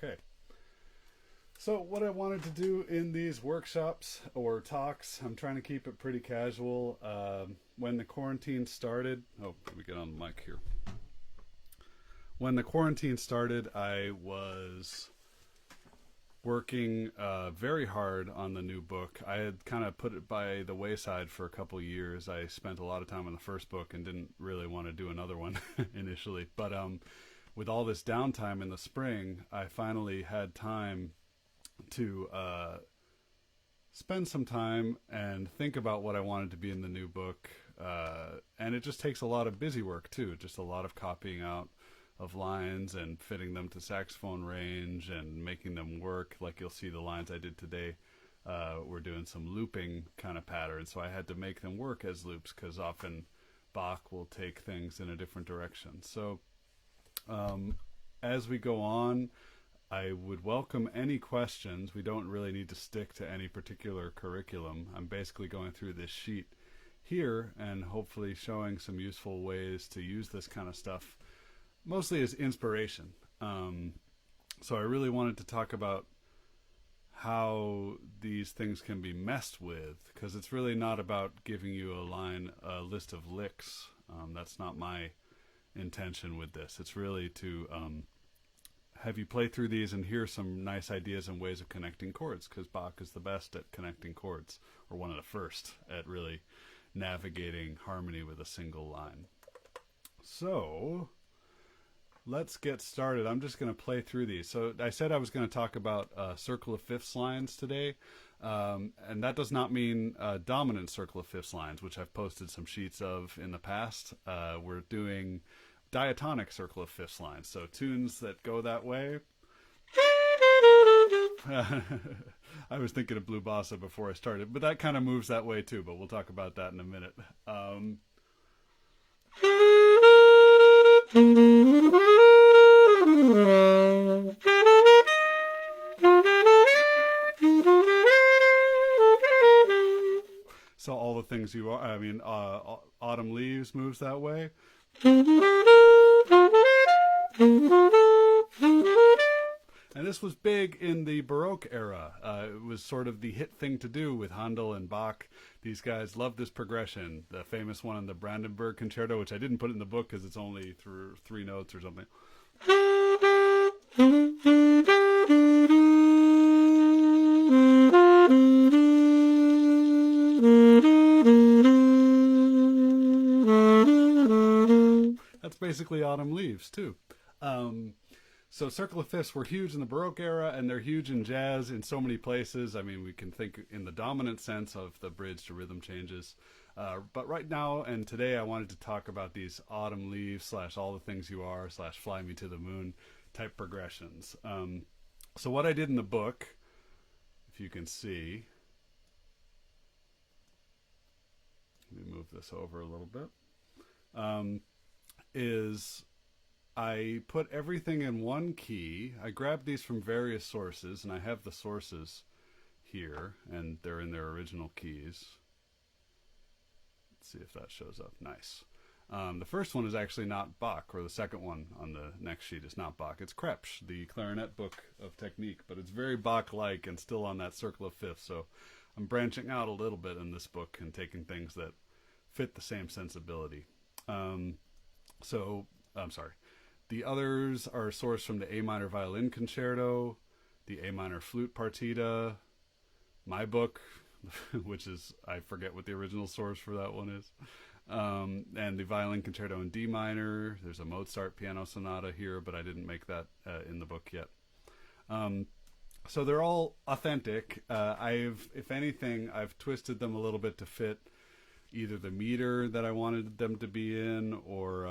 Okay. So what I wanted to do in these workshops or talks, I'm trying to keep it pretty casual. When the quarantine started, oh, let me get on the mic here. When the quarantine started, I was working very hard on the new book. I had kind of put it by the wayside for a couple of years. I spent a lot of time on the first book and didn't really want to do another one initially. But with all this downtime in the spring, I finally had time to spend some time and think about what I wanted to be in the new book. And it just takes a lot of busy work too, just a lot of copying out of lines and fitting them to saxophone range and making them work. Like you'll see the lines I did today, we're doing some looping kind of patterns, so I had to make them work as loops because often Bach will take things in a different direction. So as we go on, I would welcome any questions. We don't really need to stick to any particular curriculum. I'm basically going through this sheet here and hopefully showing some useful ways to use this kind of stuff, mostly as inspiration. So I really wanted to talk about how these things can be messed with, because it's really not about giving you a list of licks. That's not my intention with this. It's really to have you play through these and hear some nice ideas and ways of connecting chords, because Bach is the best at connecting chords, or one of the first at really navigating harmony with a single line. So let's get started. I'm just going to play through these. So I said I was going to talk about circle of fifths lines today, and that does not mean dominant circle of fifths lines, which I've posted some sheets of in the past. We're doing diatonic circle of fifths lines, so tunes that go that way. I was thinking of Blue Bossa before I started, but that kind of moves that way too, but we'll talk about that in a minute. So all the things you are, I mean, Autumn Leaves moves that way. And this was big in the Baroque era. It was sort of the hit thing to do with Handel and Bach. These guys loved this progression. The famous one in the Brandenburg Concerto, which I didn't put in the book because it's only through 3 notes or something. That's basically Autumn Leaves, too. So circle of fifths were huge in the Baroque era, and they're huge in jazz in so many places. I mean, we can think in the dominant sense of the bridge to rhythm changes. But right now and today, I wanted to talk about these Autumn Leaves / All the Things You Are / Fly Me to the Moon type progressions. So what I did in the book, if you can see, let me move this over a little bit, is I put everything in one key. I grabbed these from various sources, and I have the sources here, and they're in their original keys. Let's see if that shows up. Nice. The first one is actually not Bach, or the second one on the next sheet is not Bach. It's Krebs, the clarinet book of technique, but it's very Bach-like and still on that circle of fifths. So I'm branching out a little bit in this book and taking things that fit the same sensibility. The others are sourced from the A minor violin concerto, the A minor flute partita, my book, which is, I forget what the original source for that one is, and the violin concerto in D minor. There's a Mozart piano sonata here, but I didn't make that in the book yet. So they're all authentic. If anything, I've twisted them a little bit to fit either the meter that I wanted them to be in, or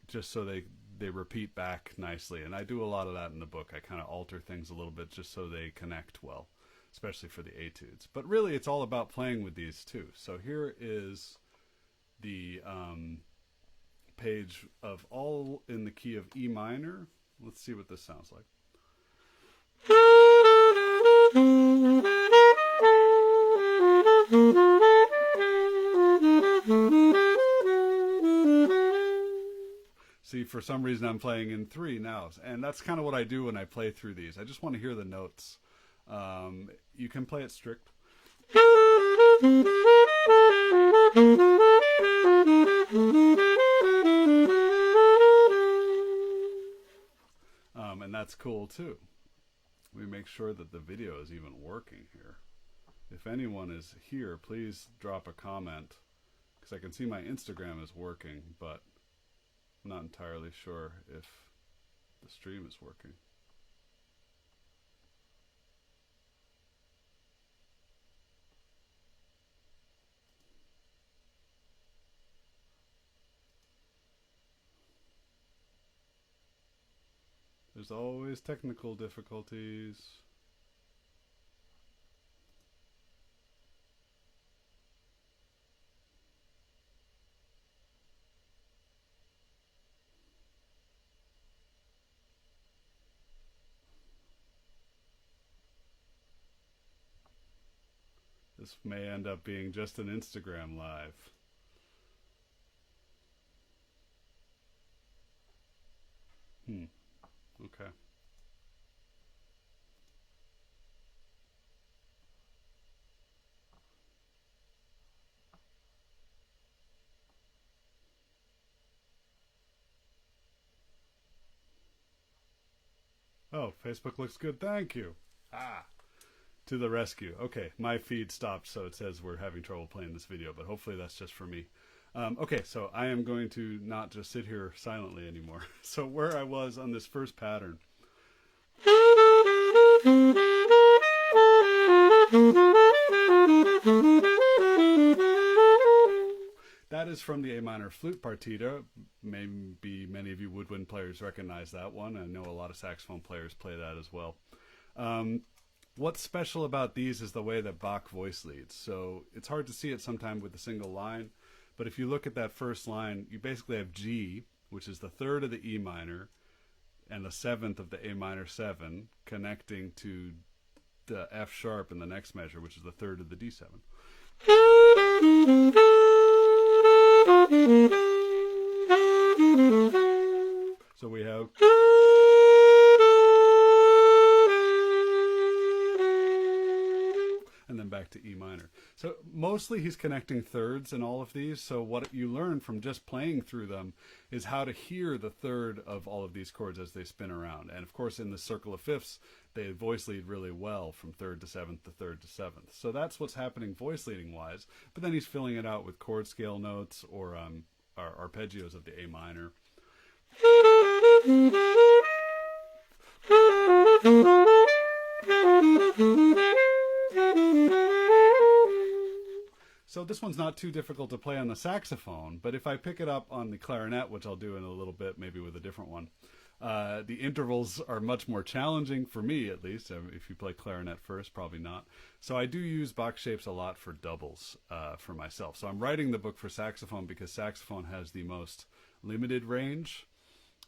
just so they repeat back nicely. And I do a lot of that in the book. I kind of alter things a little bit just so they connect well, especially for the etudes. But really, it's all about playing with these too. So here is the page of all in the key of E minor. Let's see what this sounds like. See, for some reason I'm playing in 3 now, and that's kind of what I do when I play through these. I just want to hear the notes. You can play it strict. And that's cool too. We make sure that the video is even working here. If anyone is here, please drop a comment, because I can see my Instagram is working, but I'm not entirely sure if the stream is working. There's always technical difficulties. This may end up being just an Instagram live. Okay. Oh, Facebook looks good. Thank you. To the rescue. Okay, my feed stopped, so it says we're having trouble playing this video, but hopefully that's just for me. Okay, so I am going to not just sit here silently anymore. So where I was on this first pattern. That is from the A minor flute partita. Maybe many of you woodwind players recognize that one. I know a lot of saxophone players play that as well. What's special about these is the way that Bach voice leads. So it's hard to see it sometimes with a single line, but if you look at that first line, you basically have G, which is the third of the E minor, and the seventh of the A minor 7, connecting to the F sharp in the next measure, which is the third of the D7. So we have... and then back to E minor. So mostly he's connecting thirds in all of these. So what you learn from just playing through them is how to hear the third of all of these chords as they spin around. And of course in the circle of fifths, they voice lead really well from third to seventh to third to seventh. So that's what's happening voice leading wise. But then he's filling it out with chord scale notes or arpeggios of the A minor. So this one's not too difficult to play on the saxophone, but if I pick it up on the clarinet, which I'll do in a little bit, maybe with a different one, the intervals are much more challenging, for me at least. If you play clarinet first, probably not. So I do use Bach shapes a lot for doubles for myself. So I'm writing the book for saxophone because saxophone has the most limited range,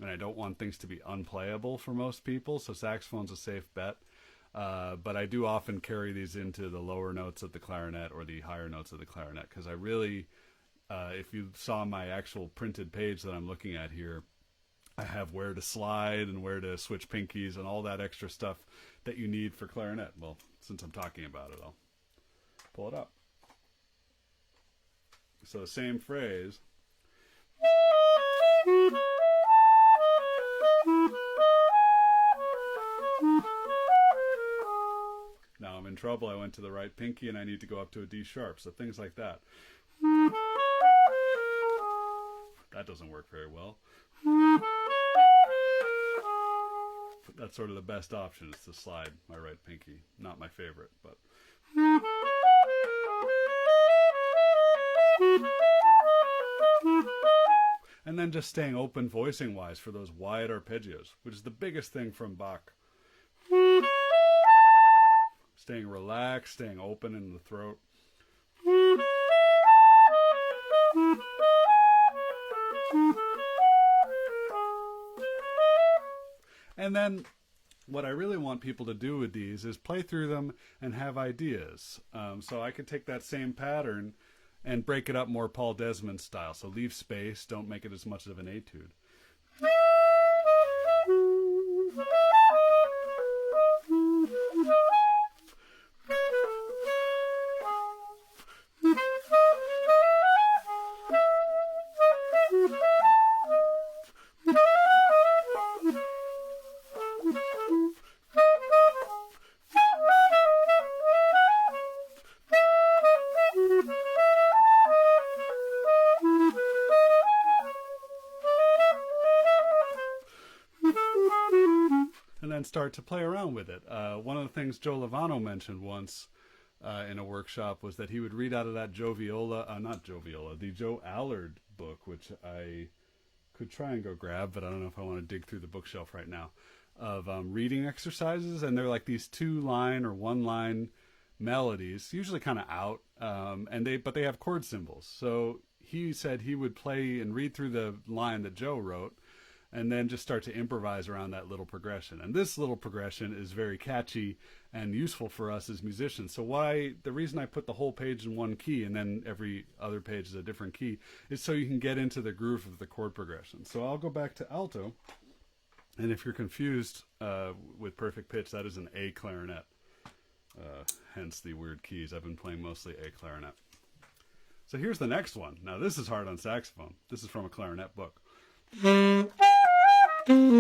and I don't want things to be unplayable for most people, so saxophone's a safe bet. But I do often carry these into the lower notes of the clarinet or the higher notes of the clarinet, because I really, if you saw my actual printed page that I'm looking at here, I have where to slide and where to switch pinkies and all that extra stuff that you need for clarinet. Well, since I'm talking about it, I'll pull it up. So same phrase. Now I'm in trouble. I went to the right pinky and I need to go up to a D sharp. So things like that. That doesn't work very well. That's sort of the best option, is to slide my right pinky. Not my favorite, but... And then just staying open voicing wise for those wide arpeggios, which is the biggest thing from Bach. Staying relaxed, staying open in the throat. And then what I really want people to do with these is play through them and have ideas. So I could take that same pattern and break it up more Paul Desmond style. So leave space, don't make it as much of an etude. And then start to play around with it. One of the things Joe Lovano mentioned once in a workshop was that he would read out of that the Joe Allard book, which I could try and go grab, but I don't know if I want to dig through the bookshelf right now, of reading exercises. And they're like these 2-line or 1-line melodies, usually kind of out, but they have chord symbols. So he said he would play and read through the line that Joe wrote, and then just start to improvise around that little progression. And this little progression is very catchy and useful for us as musicians. So the reason I put the whole page in one key and then every other page is a different key is so you can get into the groove of the chord progression. So I'll go back to alto. And if you're confused with perfect pitch, that is an A clarinet. Hence the weird keys. I've been playing mostly A clarinet. So here's the next one. Now this is hard on saxophone. This is from a clarinet book. So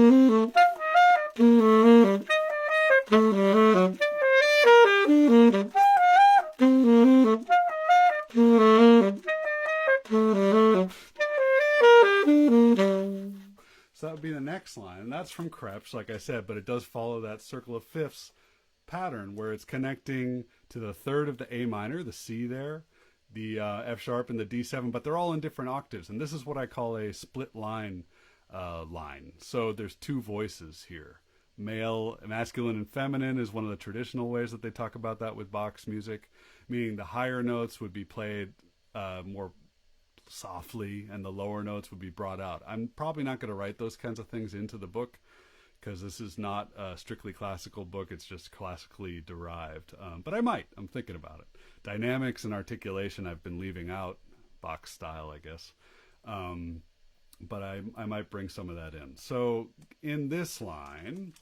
that would be the next line, and that's from Krebs, like I said, but it does follow that circle of fifths pattern where it's connecting to the third of the A minor, the C there, the F sharp, and the D7, but they're all in different octaves, and this is what I call a split line line. So there's two voices here. Masculine and feminine is one of the traditional ways that they talk about that with Bach's music, meaning the higher notes would be played more softly and the lower notes would be brought out. I'm probably not going to write those kinds of things into the book because this is not a strictly classical book. It's just classically derived. But I might. I'm thinking about it. Dynamics and articulation I've been leaving out, Bach style, I guess. But I might bring some of that in. So in this line,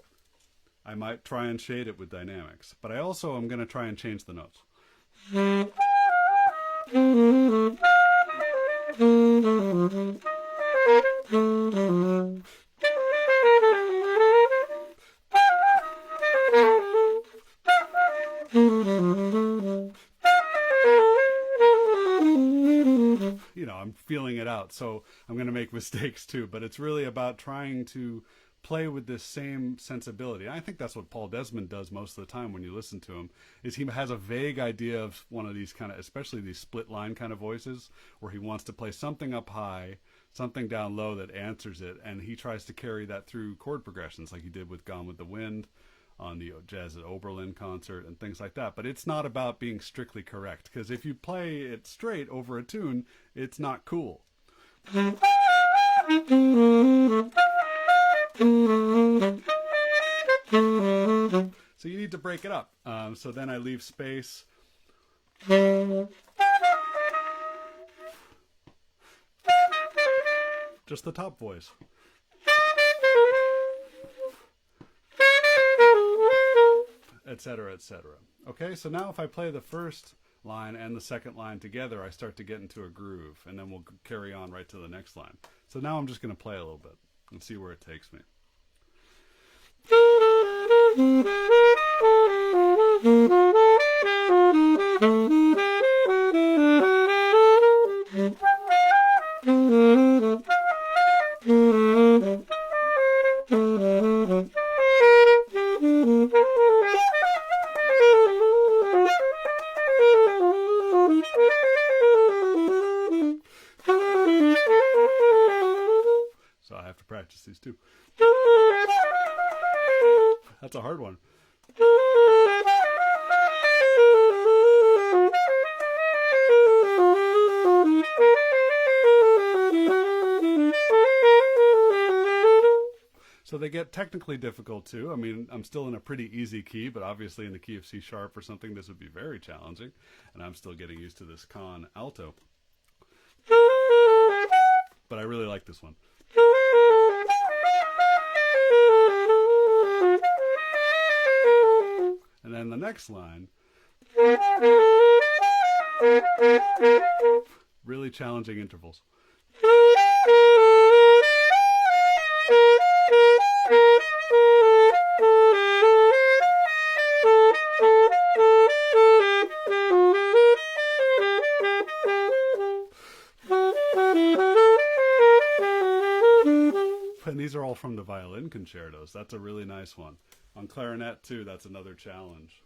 I might try and shade it with dynamics. But I also am going to try and change the notes. You know, I'm feeling it out, so I'm going to make mistakes too, but it's really about trying to play with this same sensibility. And I think that's what Paul Desmond does most of the time when you listen to him, is he has a vague idea of one of these kind of, especially these split line kind of voices, where he wants to play something up high, something down low that answers it, and he tries to carry that through chord progressions like he did with Gone with the Wind on the Jazz at Oberlin concert and things like that. But it's not about being strictly correct, because if you play it straight over a tune, it's not cool. So you need to break it up. So then I leave space. Just the top voice. Etc., etc. Okay, so now if I play the first line and the second line together, I start to get into a groove, and then we'll carry on right to the next line. So now I'm just going to play a little bit and see where it takes me. So I have to practice these too. That's a hard one. So they get technically difficult too. I mean, I'm still in a pretty easy key, but obviously in the key of C sharp or something, this would be very challenging. And I'm still getting used to this Conn alto. But I really like this one. And then the next line, really challenging intervals. And these are all from the violin concertos. That's a really nice one. On clarinet, too, that's another challenge.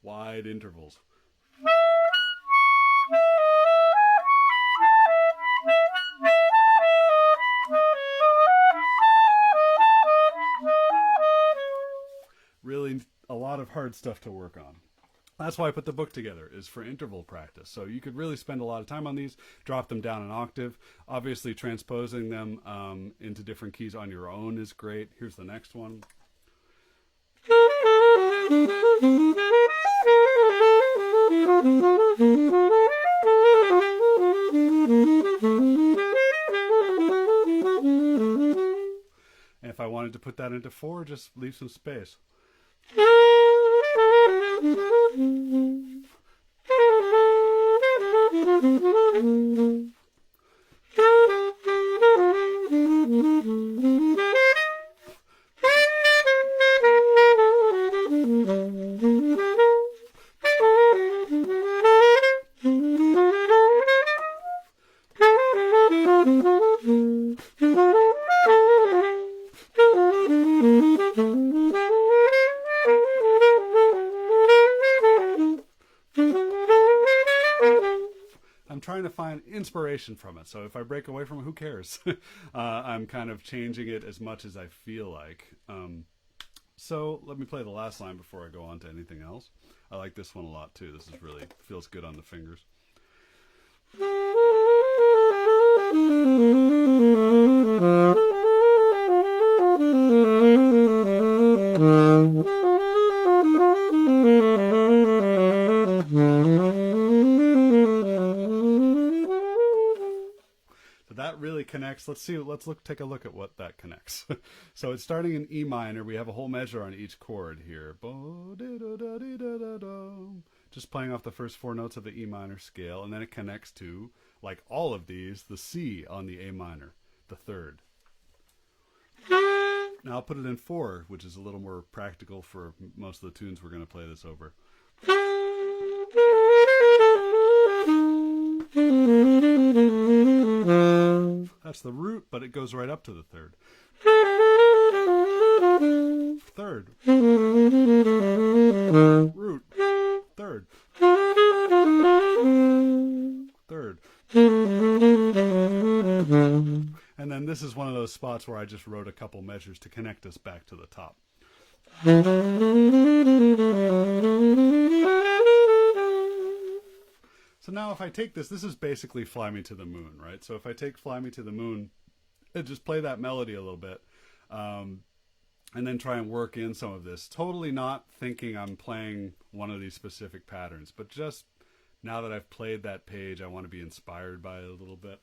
Wide intervals. Really a lot of hard stuff to work on. That's why I put the book together, is for interval practice. So you could really spend a lot of time on these, drop them down an octave. Obviously, transposing them into different keys on your own is great. Here's the next one. And if I wanted to put that into 4, just leave some space. Trying to find inspiration from it. So if I break away from it, who cares? I'm kind of changing it as much as I feel like. So let me play the last line before I go on to anything else. I like this one a lot too. This is really feels good on the fingers. That really connects. Let's take a look at what that connects. So it's starting in E minor. We have a whole measure on each chord here. Just playing off the first 4 notes of the E minor scale, and then it connects to, like all of these, the C on the A minor, the third. Now I'll put it in 4, which is a little more practical for most of the tunes we're going to play this over. That's the root, but it goes right up to the third. Third. Root. Third. Third. And then this is one of those spots where I just wrote a couple measures to connect us back to the top. So now if I take this is basically Fly Me to the Moon, right? So if I take Fly Me to the Moon and just play that melody a little bit, and then try and work in some of this, totally not thinking I'm playing one of these specific patterns, but just now that I've played that page, I want to be inspired by it a little bit.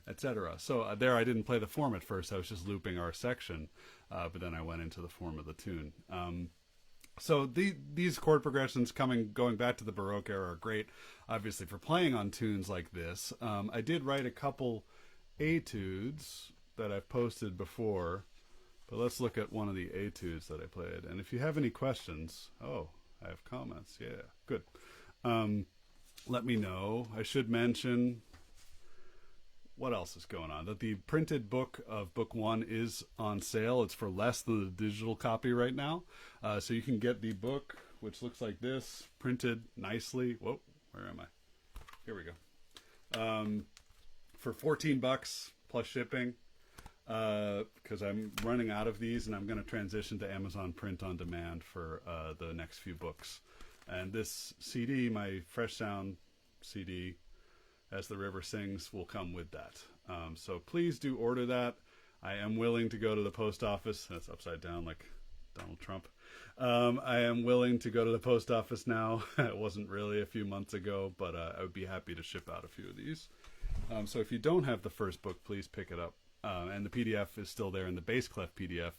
Etc. So there I didn't play the form at first. I was just looping our section, but then I went into the form of the tune. So these chord progressions going back to the Baroque era are great, obviously, for playing on tunes like this. I did write a couple etudes. that I've posted before, but let's look at one of the etudes that I played. And if you have any questions, oh, I have comments. Yeah, good. Let me know. I should mention, what else is going on? That the printed book of book 1 is on sale. It's for less than the digital copy right now. So you can get the book, which looks like this, printed nicely. Whoa, where am I? Here we go. For $14 plus shipping, because I'm running out of these, and I'm going to transition to Amazon Print on Demand for the next few books. And this CD, my Fresh Sound CD, As the River Sings, will come with that. So please do order that. I am willing to go to the post office. That's upside down like Donald Trump. I am willing to go to the post office now. It wasn't really a few months ago, but I would be happy to ship out a few of these. So if you don't have the first book, please pick it up. And the PDF is still there, and the bass clef PDF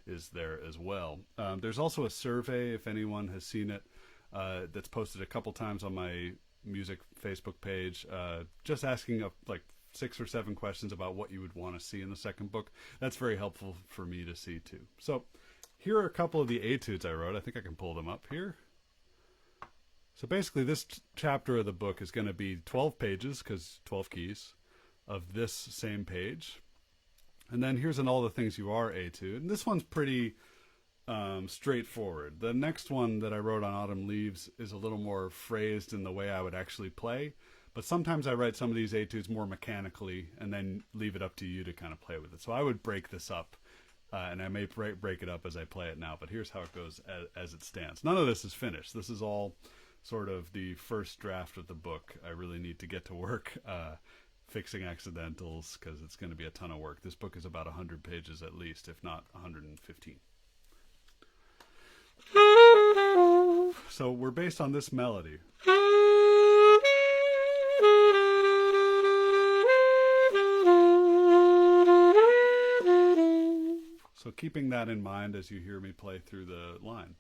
is there as well. There's also a survey, if anyone has seen it, that's posted a couple times on my music Facebook page, just asking like 6 or 7 questions about what you would want to see in the second book. That's very helpful for me to see too. So here are a couple of the etudes I wrote. I think I can pull them up here. So basically this chapter of the book is going to be 12 pages, because 12 keys, of this same page. And then here's an All the Things You Are etude. And this one's pretty straightforward. The next one that I wrote on Autumn Leaves is a little more phrased in the way I would actually play. But sometimes I write some of these etudes more mechanically and then leave it up to you to kind of play with it. So I would break this up, and I may break it up as I play it now. But here's how it goes as it stands. None of this is finished. This is all sort of the first draft of the book. I really need to get to work fixing accidentals, because it's going to be a ton of work. This book is about 100 pages at least, if not 115. So we're based on this melody. So keeping that in mind as you hear me play through the line.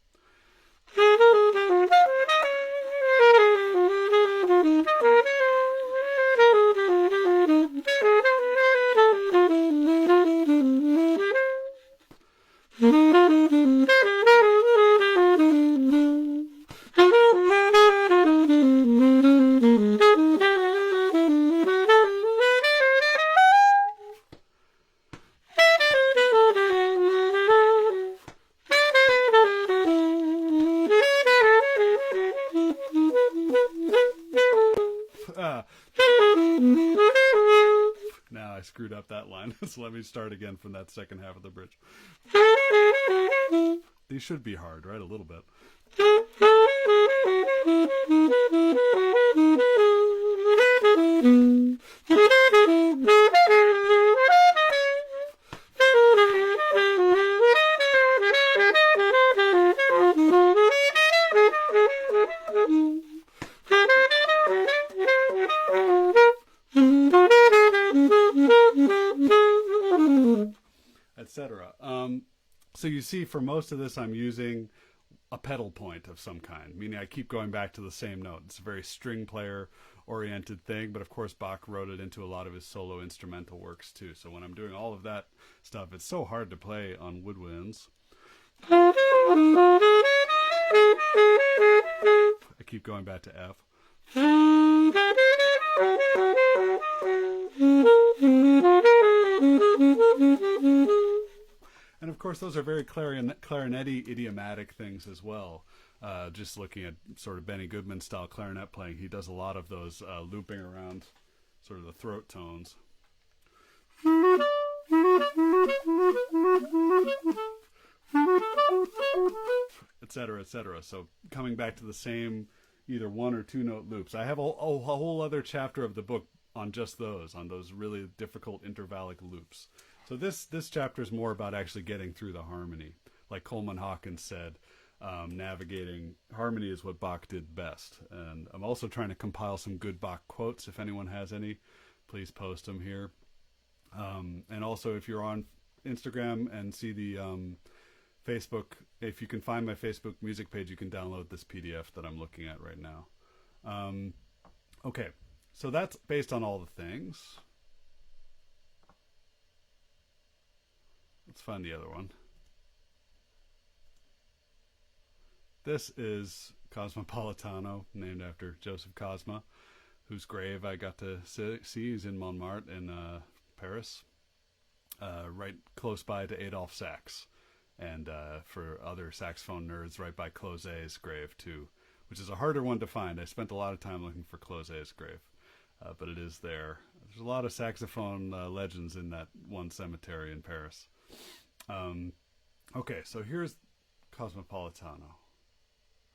Now I screwed up that line, so let me start again from that second half of the bridge. These should be hard, right? A little bit. Etc. So you see, for most of this, I'm using a pedal point of some kind, meaning I keep going back to the same note. It's a very string player oriented thing, but of course Bach wrote it into a lot of his solo instrumental works too. So when I'm doing all of that stuff, it's so hard to play on woodwinds. I keep going back to F. And of course, those are very clarinet-y, idiomatic things as well. Just looking at sort of Benny Goodman style clarinet playing, he does a lot of those looping around sort of the throat tones. Etc., etc. So coming back to the same either 1 or 2 note loops. I have a whole other chapter of the book on just those, on those really difficult intervallic loops. So this chapter is more about actually getting through the harmony. Like Coleman Hawkins said, navigating harmony is what Bach did best. And I'm also trying to compile some good Bach quotes. If anyone has any, please post them here. And also, if you're on Instagram and see the Facebook, if you can find my Facebook music page, you can download this PDF that I'm looking at right now. Okay, so that's based on all the things. Let's find the other one. This is Cosmopolitano, named after Joseph Cosma, whose grave I got to see. He's in Montmartre in Paris, right close by to Adolphe Sax. And for other saxophone nerds, right by Closet's grave, too, which is a harder one to find. I spent a lot of time looking for Closet's grave, but it is there. There's a lot of saxophone legends in that one cemetery in Paris. Okay, so here's Cosmopolitano.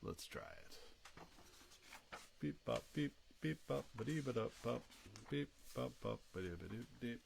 Let's try it. Beep bop beep beep bop ba dee ba dop bop beep bop bop ba dee ba doo deep.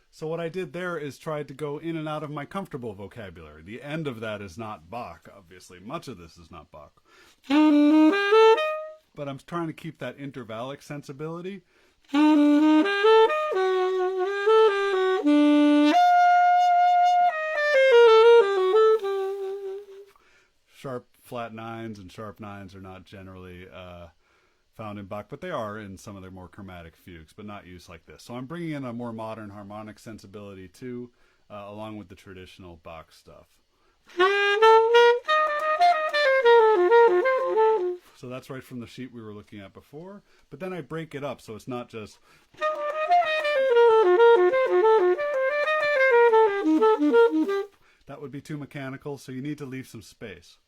So what I did there is tried to go in and out of my comfortable vocabulary. The end of that is not Bach, obviously. Much of this is not Bach. But I'm trying to keep that intervallic sensibility. Sharp flat nines and sharp nines are not generally found in Bach, but they are in some of their more chromatic fugues, but not used like this. So I'm bringing in a more modern harmonic sensibility too, along with the traditional Bach stuff. So that's right from the sheet we were looking at before, but then I break it up so it's not just... That would be too mechanical, so you need to leave some space.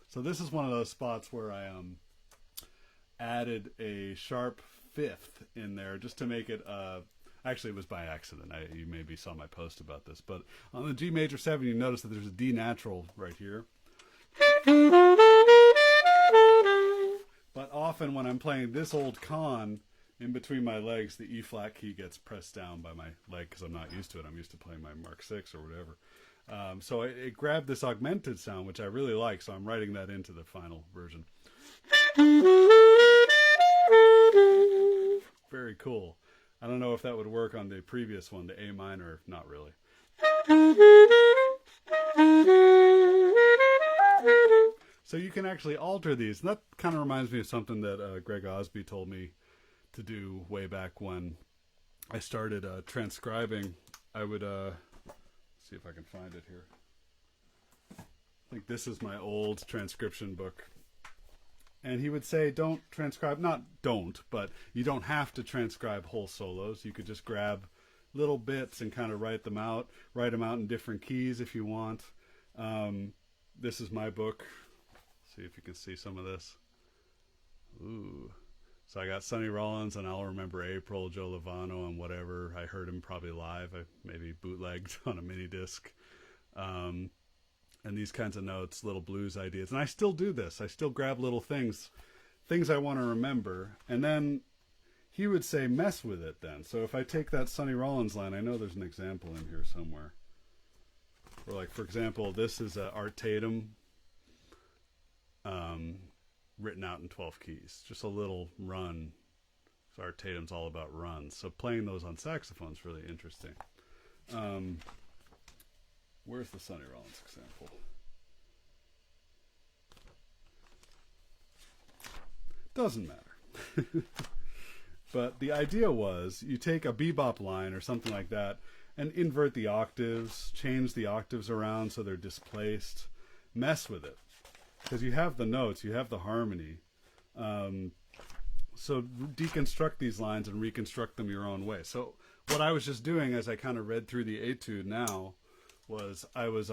So this is one of those spots where I added a sharp fifth in there just to make it actually it was by accident. You maybe saw my post about this, but on the G major 7 you notice that there's a D natural right here. But often when I'm playing this old Conn, in between my legs, the E flat key gets pressed down by my leg because I'm not used to it. I'm used to playing my Mark 6 or whatever. So it grabbed this augmented sound, which I really like, so I'm writing that into the final version. Very cool. I don't know if that would work on the previous one, the A minor, not really. So you can actually alter these. And that kind of reminds me of something that Greg Osby told me to do way back when I started transcribing. I would see if I can find it here. I think this is my old transcription book. And he would say, don't transcribe, not don't, but you don't have to transcribe whole solos. You could just grab little bits and kind of write them out in different keys if you want. This is my book. See if you can see some of this. Ooh. So I got Sonny Rollins and I'll Remember April, Joe Lovano and whatever. I heard him probably live. I maybe bootlegged on a mini disc. And these kinds of notes, little blues ideas. And I still do this. I still grab little things I want to remember. And then he would say, mess with it then. So if I take that Sonny Rollins line, I know there's an example in here somewhere. Or like, for example, this is Art Tatum. Written out in 12 keys, just a little run. So Art Tatum's all about runs. So playing those on saxophone is really interesting. Where's the Sonny Rollins example? Doesn't matter. But the idea was you take a bebop line or something like that and invert the octaves, change the octaves around so they're displaced, mess with it. Because you have the notes, you have the harmony. So deconstruct these lines and reconstruct them your own way. So what I was just doing as I kind of read through the etude now was I was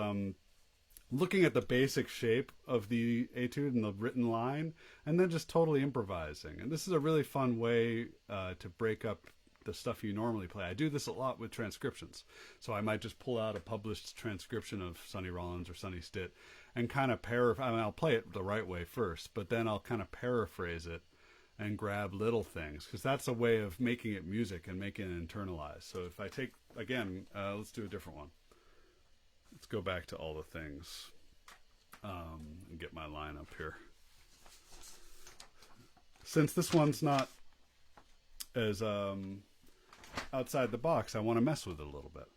looking at the basic shape of the etude and the written line, and then just totally improvising. And this is a really fun way to break up the stuff you normally play. I do this a lot with transcriptions. So I might just pull out a published transcription of Sonny Rollins or Sonny Stitt and kind of I'll play it the right way first, but then I'll kind of paraphrase it and grab little things, because that's a way of making it music and making it internalized. So if I take, again, let's do a different one. Let's go back to all the things and get my line up here. Since this one's not as outside the box, I want to mess with it a little bit.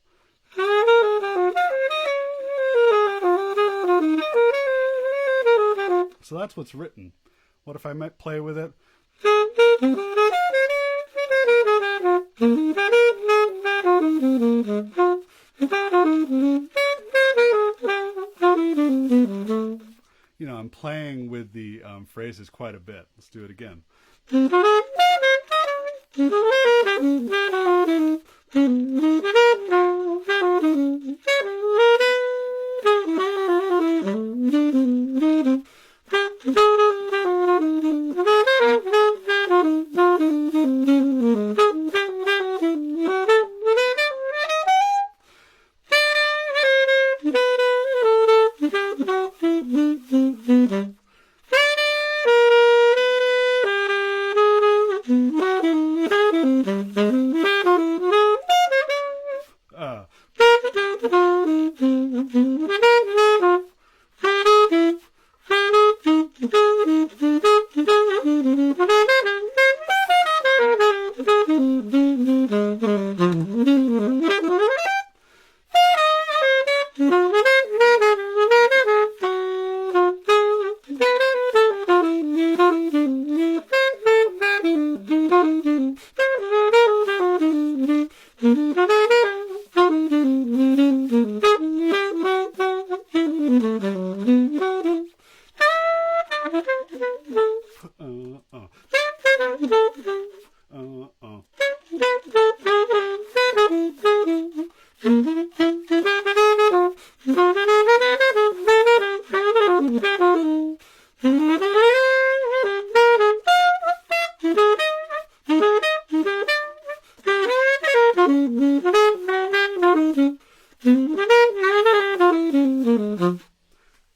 So that's what's written. What if I might play with it? You know, I'm playing with the phrases quite a bit. Let's do it again.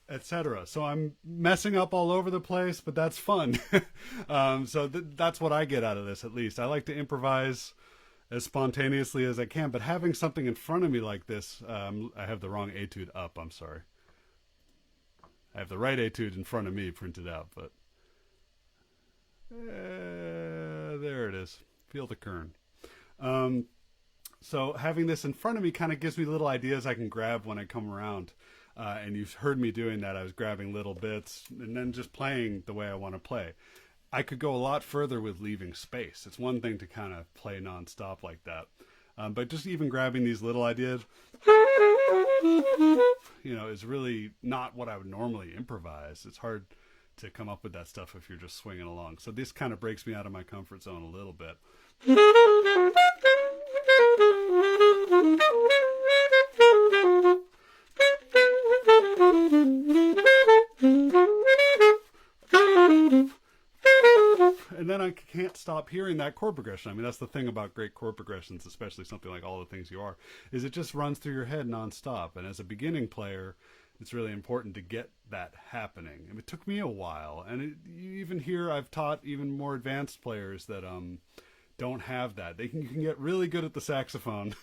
Etc. So I'm messing up all over the place, but that's fun. So that's what I get out of this, at least. I like to improvise as spontaneously as I can, but having something in front of me like this, I have the wrong etude up, I'm sorry. I have the right etude in front of me printed out, but there it is. Feel the kern. So having this in front of me kind of gives me little ideas I can grab when I come around. And you've heard me doing that. I was grabbing little bits and then just playing the way I want to play. I could go a lot further with leaving space. It's one thing to kind of play nonstop like that. But just even grabbing these little ideas, you know, is really not what I would normally improvise. It's hard to come up with that stuff if you're just swinging along. So this kind of breaks me out of my comfort zone a little bit. And then I can't stop hearing that chord progression. I mean, that's the thing about great chord progressions, especially something like All the Things You Are, is it just runs through your head nonstop. And as a beginning player, it's really important to get that happening. And it took me a while. And you even hear, I've taught even more advanced players that don't have that. You can get really good at the saxophone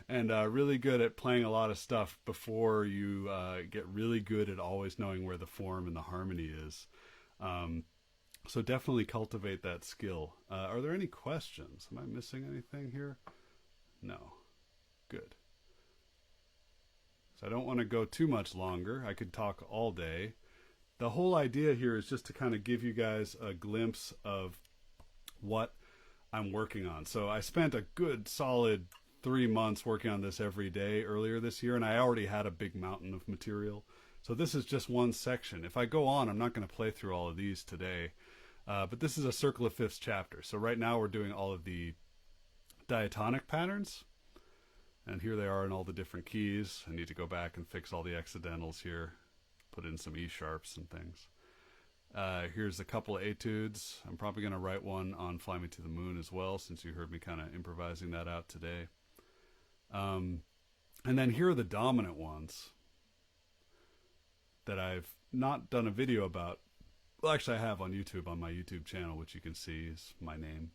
and really good at playing a lot of stuff before you get really good at always knowing where the form and the harmony is. So definitely cultivate that skill. Are there any questions? Am I missing anything here? No. Good. So I don't want to go too much longer. I could talk all day. the whole idea here is just to kind of give you guys a glimpse of what I'm working on. So I spent a good solid 3 months working on this every day earlier this year, and I already had a big mountain of material. So this is just one section. If I go on, I'm not going to play through all of these today, but this is a circle of fifths chapter. So right now we're doing all of the diatonic patterns, and here they are in all the different keys. I need to go back and fix all the accidentals here, put in some E sharps and things. Here's a couple of etudes. I'm probably going to write one on Fly Me to the Moon as well, since you heard me kind of improvising that out today. And then here are the dominant ones that I've not done a video about. Well, actually I have on YouTube, on my YouTube channel, which you can see is my name.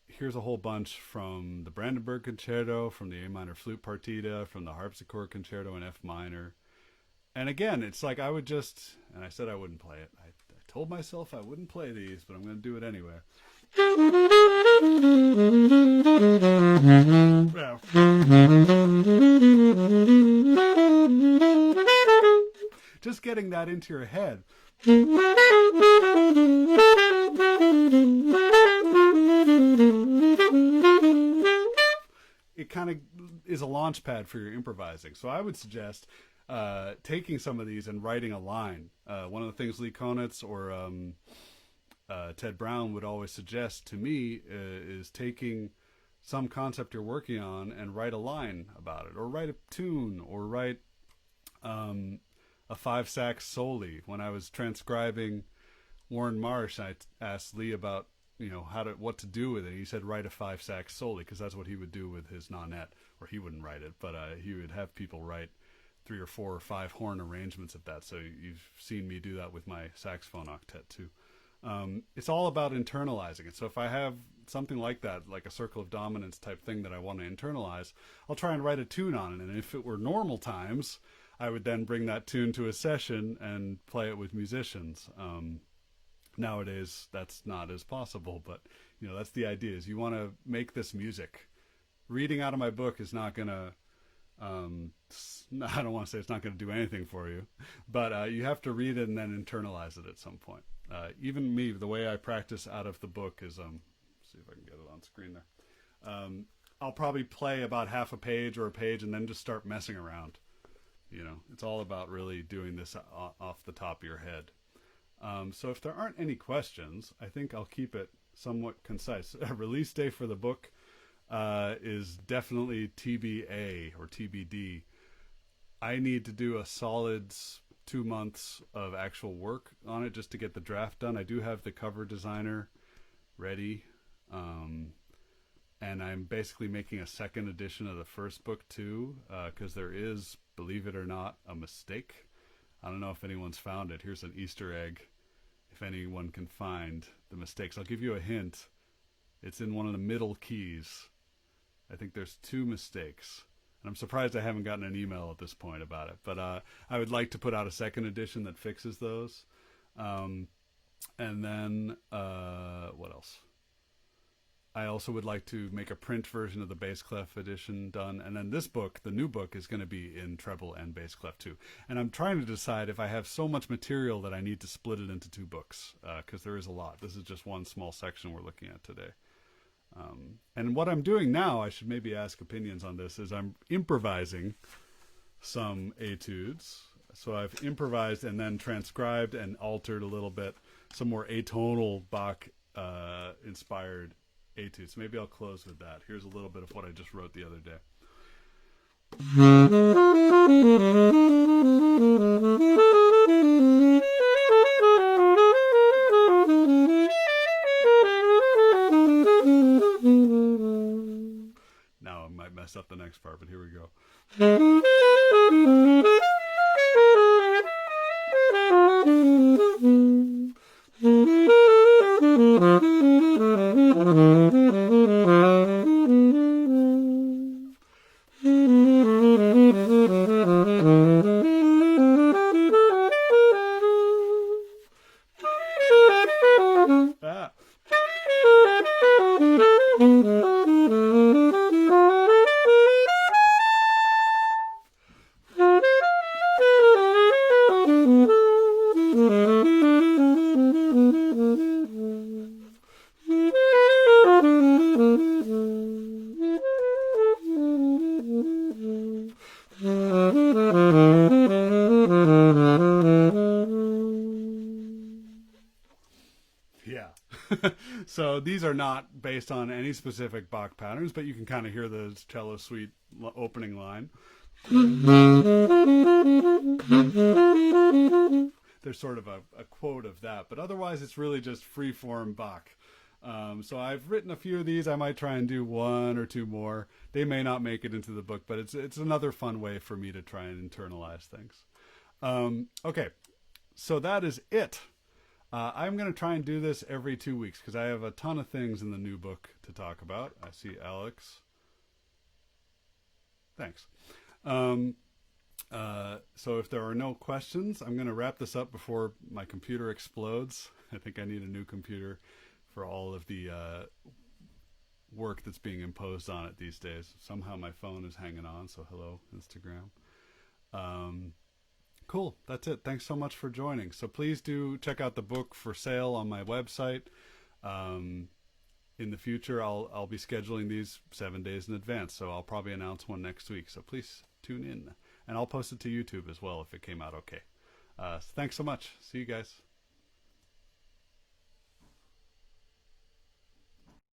Here's a whole bunch from the Brandenburg Concerto, from the A minor flute partita, from the harpsichord concerto in F minor. And again, it's like I would just, and I said I wouldn't play it. I told myself I wouldn't play these, but I'm going to do it anyway. Just getting that into your head. It kind of is a launch pad for your improvising. So I would suggest taking some of these and writing a line. One of the things Lee Konitz or Ted Brown would always suggest to me is taking some concept you're working on and write a line about it, or write a tune, or write a 5 sax soli. When I was transcribing Warren Marsh, I asked Lee about what to do with it. He said write a 5 sax soli, because that's what he would do with his nonet, or he wouldn't write it, but he would have people write 3 or 4 or 5 horn arrangements of that. So you've seen me do that with my saxophone octet too. It's all about internalizing it. So if I have something like that, like a circle of dominance type thing that I want to internalize, I'll try and write a tune on it. And if it were normal times, I would then bring that tune to a session and play it with musicians. Nowadays, that's not as possible, but that's the idea, is you want to make this music. Reading out of my book is not going to, I don't want to say it's not going to do anything for you, but you have to read it and then internalize it at some point. Even me, the way I practice out of the book is, see if I can get it on screen there. I'll probably play about half a page or a page and then just start messing around. It's all about really doing this off the top of your head. So if there aren't any questions, I think I'll keep it somewhat concise. A release day for the book is definitely TBA or TBD. I need to do a solid 2 months of actual work on it just to get the draft done. I do have the cover designer ready, and I'm basically making a second edition of the first book too, because there is, believe it or not, a mistake. I don't know if anyone's found it. Here's an Easter egg, if anyone can find the mistakes. I'll give you a hint. It's in one of the middle keys. I think there's 2 mistakes. And I'm surprised I haven't gotten an email at this point about it. But I would like to put out a second edition that fixes those. And then, what else? I also would like to make a print version of the bass clef edition done. And then this book, the new book, is going to be in treble and bass clef too. And I'm trying to decide if I have so much material that I need to split it into 2 books, because there is a lot. This is just one small section we're looking at today. And what I'm doing now, I should maybe ask opinions on this, is I'm improvising some etudes. So I've improvised and then transcribed and altered a little bit some more atonal Bach inspired etudes. Maybe I'll close with that. Here's a little bit of what I just wrote the other day. Now I might mess up the next part, but here we go. So these are not based on any specific Bach patterns, but you can kind of hear the cello suite opening line. There's sort of a quote of that, but otherwise it's really just free-form Bach. So I've written a few of these. I might try and do one or two more. They may not make it into the book, but it's another fun way for me to try and internalize things. Okay, so that is it. I'm going to try and do this every 2 weeks because I have a ton of things in the new book to talk about. I see Alex. Thanks. So if there are no questions, I'm going to wrap this up before my computer explodes. I think I need a new computer for all of the work that's being imposed on it these days. Somehow my phone is hanging on, so hello, Instagram. Cool, that's it. Thanks so much for joining. So please do check out the book for sale on my website. In the future, I'll be scheduling these 7 days in advance, so I'll probably announce one next week. So please tune in. And I'll post it to YouTube as well if it came out okay. Thanks so much. See you guys.